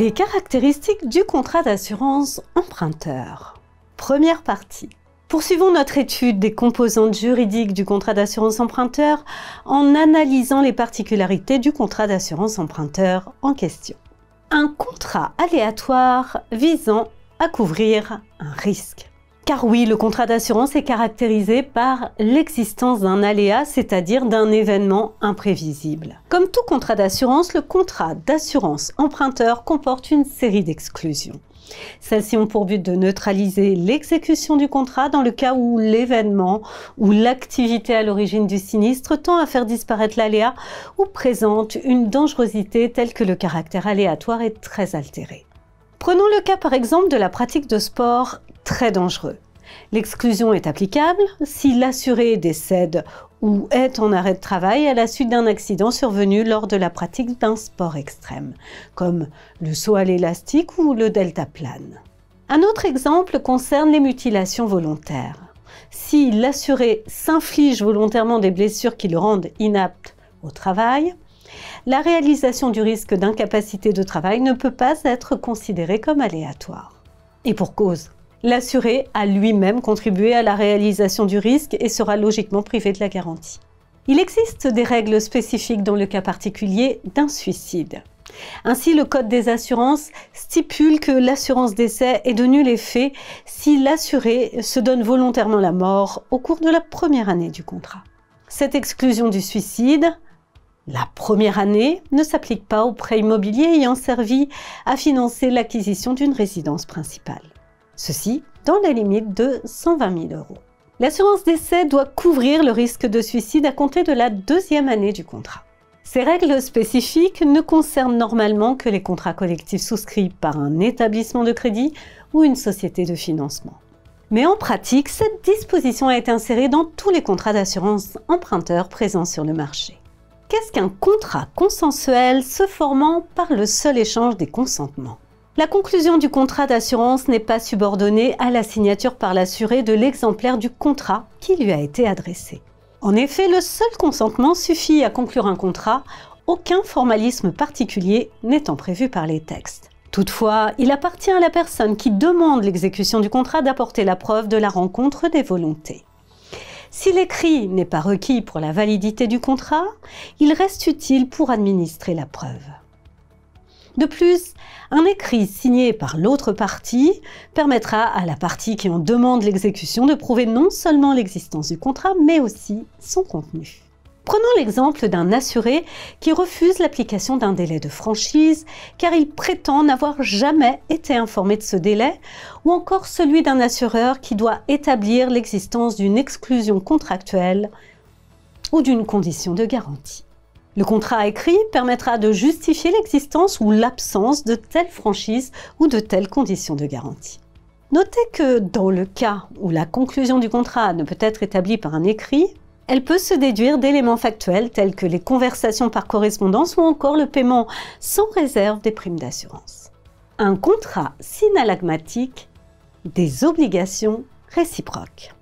Les caractéristiques du contrat d'assurance emprunteur. Première partie. Poursuivons notre étude des composantes juridiques du contrat d'assurance emprunteur en analysant les particularités du contrat d'assurance emprunteur en question. Un contrat aléatoire visant à couvrir un risque. Car oui, le contrat d'assurance est caractérisé par l'existence d'un aléa, c'est-à-dire d'un événement imprévisible. Comme tout contrat d'assurance, le contrat d'assurance emprunteur comporte une série d'exclusions. Celles-ci ont pour but de neutraliser l'exécution du contrat dans le cas où l'événement ou l'activité à l'origine du sinistre tend à faire disparaître l'aléa ou présente une dangerosité telle que le caractère aléatoire est très altéré. Prenons le cas par exemple de la pratique de sport très dangereux. L'exclusion est applicable si l'assuré décède ou est en arrêt de travail à la suite d'un accident survenu lors de la pratique d'un sport extrême, comme le saut à l'élastique ou le deltaplane. Un autre exemple concerne les mutilations volontaires. Si l'assuré s'inflige volontairement des blessures qui le rendent inapte au travail, la réalisation du risque d'incapacité de travail ne peut pas être considérée comme aléatoire. Et pour cause, l'assuré a lui-même contribué à la réalisation du risque et sera logiquement privé de la garantie. Il existe des règles spécifiques dans le cas particulier d'un suicide. Ainsi, le Code des assurances stipule que l'assurance décès est de nul effet si l'assuré se donne volontairement la mort au cours de la première année du contrat. Cette exclusion du suicide, la première année, ne s'applique pas aux prêts immobiliers ayant servi à financer l'acquisition d'une résidence principale. Ceci dans la limite de 120 000 €. L'assurance décès doit couvrir le risque de suicide à compter de la deuxième année du contrat. Ces règles spécifiques ne concernent normalement que les contrats collectifs souscrits par un établissement de crédit ou une société de financement. Mais en pratique, cette disposition a été insérée dans tous les contrats d'assurance emprunteur présents sur le marché. Qu'est-ce qu'un contrat consensuel se formant par le seul échange des consentements? La conclusion du contrat d'assurance n'est pas subordonnée à la signature par l'assuré de l'exemplaire du contrat qui lui a été adressé. En effet, le seul consentement suffit à conclure un contrat, aucun formalisme particulier n'étant prévu par les textes. Toutefois, il appartient à la personne qui demande l'exécution du contrat d'apporter la preuve de la rencontre des volontés. Si l'écrit n'est pas requis pour la validité du contrat, il reste utile pour administrer la preuve. De plus, un écrit signé par l'autre partie permettra à la partie qui en demande l'exécution de prouver non seulement l'existence du contrat, mais aussi son contenu. Prenons l'exemple d'un assuré qui refuse l'application d'un délai de franchise car il prétend n'avoir jamais été informé de ce délai, ou encore celui d'un assureur qui doit établir l'existence d'une exclusion contractuelle ou d'une condition de garantie. Le contrat écrit permettra de justifier l'existence ou l'absence de telle franchise ou de telles conditions de garantie. Notez que dans le cas où la conclusion du contrat ne peut être établie par un écrit, elle peut se déduire d'éléments factuels tels que les conversations par correspondance ou encore le paiement sans réserve des primes d'assurance. Un contrat synalagmatique, des obligations réciproques.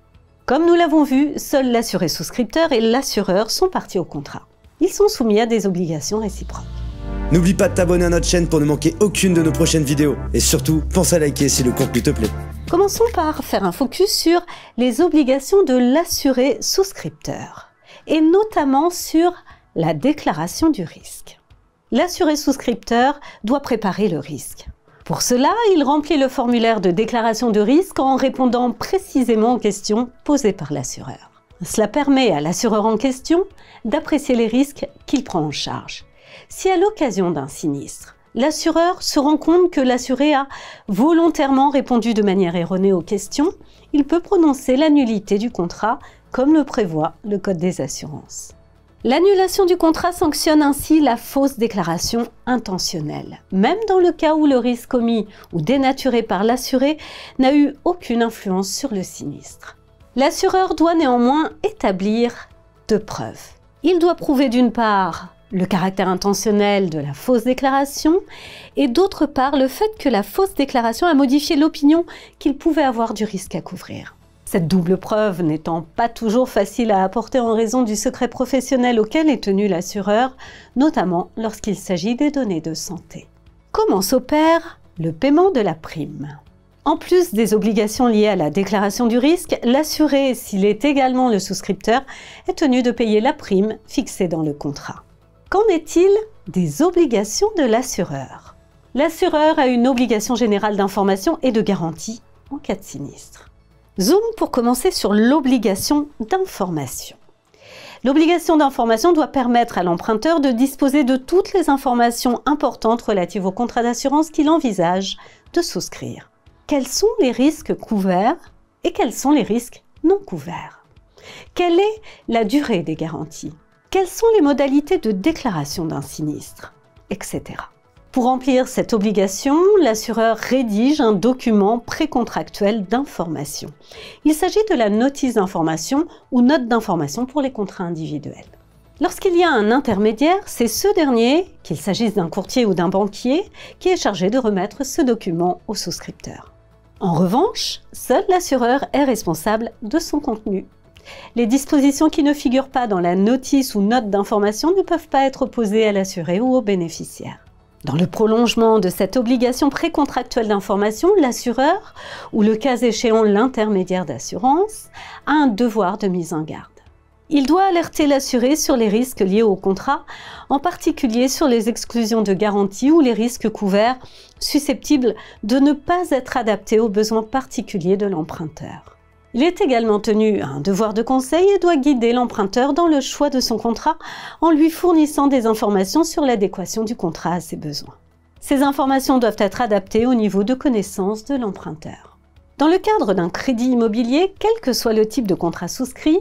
Comme nous l'avons vu, seuls l'assuré souscripteur et l'assureur sont parties au contrat. Ils sont soumis à des obligations réciproques. N'oublie pas de t'abonner à notre chaîne pour ne manquer aucune de nos prochaines vidéos. Et surtout, pense à liker si le contenu te plaît. Commençons par faire un focus sur les obligations de l'assuré souscripteur, et notamment sur la déclaration du risque. L'assuré souscripteur doit préparer le risque. Pour cela, il remplit le formulaire de déclaration de risque en répondant précisément aux questions posées par l'assureur. Cela permet à l'assureur en question d'apprécier les risques qu'il prend en charge. Si à l'occasion d'un sinistre, l'assureur se rend compte que l'assuré a volontairement répondu de manière erronée aux questions, il peut prononcer la nullité du contrat, comme le prévoit le Code des assurances. L'annulation du contrat sanctionne ainsi la fausse déclaration intentionnelle, même dans le cas où le risque omis ou dénaturé par l'assuré n'a eu aucune influence sur le sinistre. L'assureur doit néanmoins établir deux preuves. Il doit prouver d'une part le caractère intentionnel de la fausse déclaration et d'autre part le fait que la fausse déclaration a modifié l'opinion qu'il pouvait avoir du risque à couvrir. Cette double preuve n'étant pas toujours facile à apporter en raison du secret professionnel auquel est tenu l'assureur, notamment lorsqu'il s'agit des données de santé. Comment s'opère le paiement de la prime? En plus des obligations liées à la déclaration du risque, l'assuré, s'il est également le souscripteur, est tenu de payer la prime fixée dans le contrat. Qu'en est-il des obligations de l'assureur? L'assureur a une obligation générale d'information et de garantie en cas de sinistre. Zoom pour commencer sur l'obligation d'information. L'obligation d'information doit permettre à l'emprunteur de disposer de toutes les informations importantes relatives au contrat d'assurance qu'il envisage de souscrire. Quels sont les risques couverts et quels sont les risques non couverts? Quelle est la durée des garanties? Quelles sont les modalités de déclaration d'un sinistre? Etc. Pour remplir cette obligation, l'assureur rédige un document précontractuel d'information. Il s'agit de la notice d'information ou note d'information pour les contrats individuels. Lorsqu'il y a un intermédiaire, c'est ce dernier, qu'il s'agisse d'un courtier ou d'un banquier, qui est chargé de remettre ce document au souscripteur. En revanche, seul l'assureur est responsable de son contenu. Les dispositions qui ne figurent pas dans la notice ou note d'information ne peuvent pas être opposées à l'assuré ou au bénéficiaire. Dans le prolongement de cette obligation précontractuelle d'information, l'assureur, ou le cas échéant l'intermédiaire d'assurance, a un devoir de mise en garde. Il doit alerter l'assuré sur les risques liés au contrat, en particulier sur les exclusions de garantie ou les risques couverts susceptibles de ne pas être adaptés aux besoins particuliers de l'emprunteur. Il est également tenu à un devoir de conseil et doit guider l'emprunteur dans le choix de son contrat en lui fournissant des informations sur l'adéquation du contrat à ses besoins. Ces informations doivent être adaptées au niveau de connaissance de l'emprunteur. Dans le cadre d'un crédit immobilier, quel que soit le type de contrat souscrit,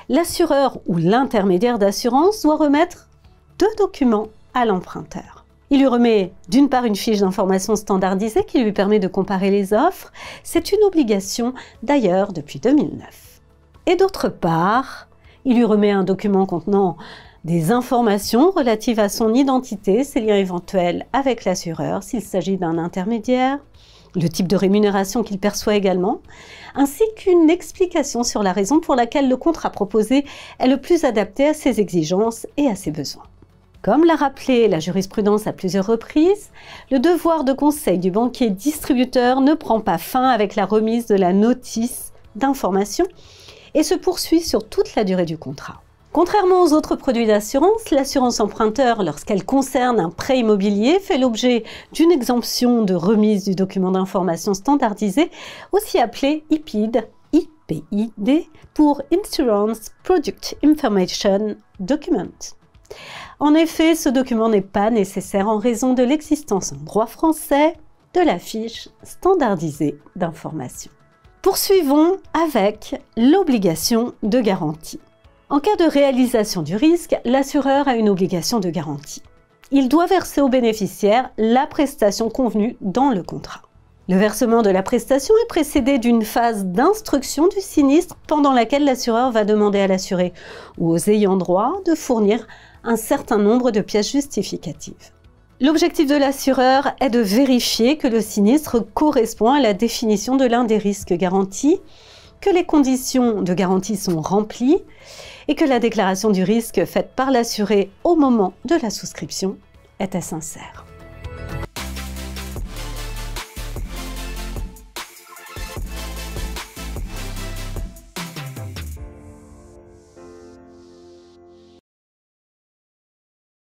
l'assureur ou l'intermédiaire d'assurance doit remettre 2 documents à l'emprunteur. Il lui remet d'une part une fiche d'information standardisée qui lui permet de comparer les offres, c'est une obligation d'ailleurs depuis 2009. Et d'autre part, il lui remet un document contenant des informations relatives à son identité, ses liens éventuels avec l'assureur s'il s'agit d'un intermédiaire, le type de rémunération qu'il perçoit également, ainsi qu'une explication sur la raison pour laquelle le contrat proposé est le plus adapté à ses exigences et à ses besoins. Comme l'a rappelé la jurisprudence à plusieurs reprises, le devoir de conseil du banquier distributeur ne prend pas fin avec la remise de la notice d'information et se poursuit sur toute la durée du contrat. Contrairement aux autres produits d'assurance, l'assurance emprunteur, lorsqu'elle concerne un prêt immobilier, fait l'objet d'une exemption de remise du document d'information standardisé, aussi appelé IPID, pour Insurance Product Information Document. En effet, ce document n'est pas nécessaire en raison de l'existence en droit français de la fiche standardisée d'information. Poursuivons avec l'obligation de garantie. En cas de réalisation du risque, l'assureur a une obligation de garantie. Il doit verser au bénéficiaire la prestation convenue dans le contrat. Le versement de la prestation est précédé d'une phase d'instruction du sinistre pendant laquelle l'assureur va demander à l'assuré ou aux ayants droit de fournir un certain nombre de pièces justificatives. L'objectif de l'assureur est de vérifier que le sinistre correspond à la définition de l'un des risques garantis, que les conditions de garantie sont remplies et que la déclaration du risque faite par l'assuré au moment de la souscription était sincère.